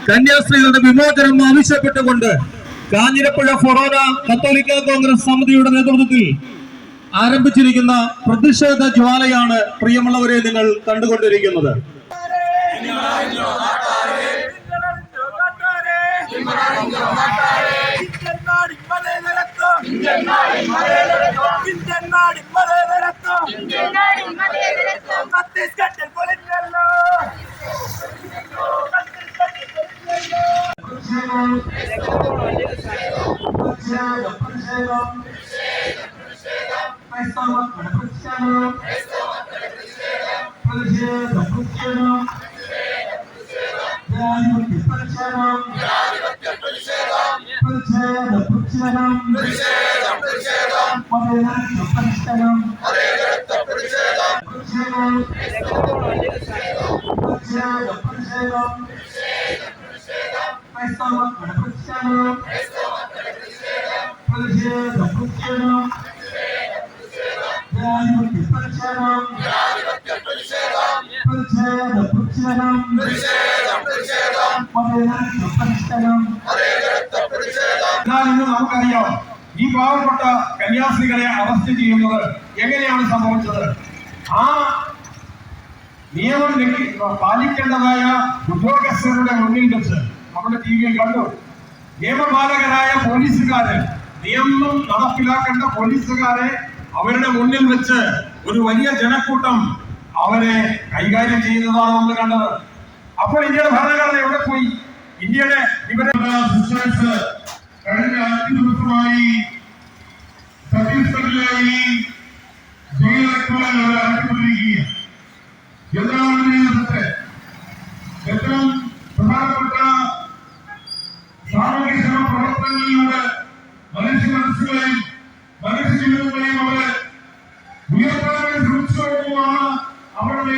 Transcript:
കന്യാസ്ത്രീകളുടെ വിമോചനം ആവശ്യപ്പെട്ടുകൊണ്ട് കാഞ്ഞിരപ്പുഴ ഫൊറോന കത്തോലിക്ക കോൺഗ്രസ് സമിതിയുടെ നേതൃത്വത്തിൽ ആരംഭിച്ചിരിക്കുന്ന പ്രതിഷേധ ജ്വാലയാണ് പ്രിയമുള്ളവരെ നിങ്ങൾ കണ്ടുകൊണ്ടിരിക്കുന്നത്. നമുക്കറിയാം ഈ പാവപ്പെട്ട കന്യാസ്ത്രീകളെ അറസ്റ്റ് ചെയ്യുന്നത് എങ്ങനെയാണ് സംഭവിച്ചത്. ആ നിയമം പാലിക്കേണ്ടതായ ഉദ്യോഗസ്ഥരുടെ മുന്നിൽ വെച്ച് നമ്മുടെ ടി വിയിൽ കണ്ടു. നിയമപാലകരായ പോലീസുകാര്, നിയമം നടപ്പിലാക്കേണ്ട പോലീസുകാരെ അവരുടെ മുന്നിൽ വെച്ച് ഒരു വലിയ ജനക്കൂട്ടം അവരെ കൈകാര്യം ചെയ്യുന്നതാണ് നമ്മൾ കണ്ടത്. അപ്പോൾ ഇന്ത്യയുടെ ഭരണഘടന എവിടെ പോയി? ഇന്ത്യയുടെ ഇവരെ കഴിഞ്ഞ 5 ദിവസമായി ഛത്തീസ്ഗഡിലെ ഈ ജയിലക്രമങ്ങൾ നടത്തിക്കൊണ്ടിരിക്കുകയാണ്. ഏറ്റവും പ്രധാനപ്പെട്ട സാമൂഹിക പ്രവർത്തനങ്ങളിലൂടെ മനുഷ്യ മനസ്സുകളെയും മനുഷ്യ ജീവിതങ്ങളെയും അവരെ ഉയർത്താൻ ശ്രമിച്ചുകൊണ്ടുമാണ് അവരുടെ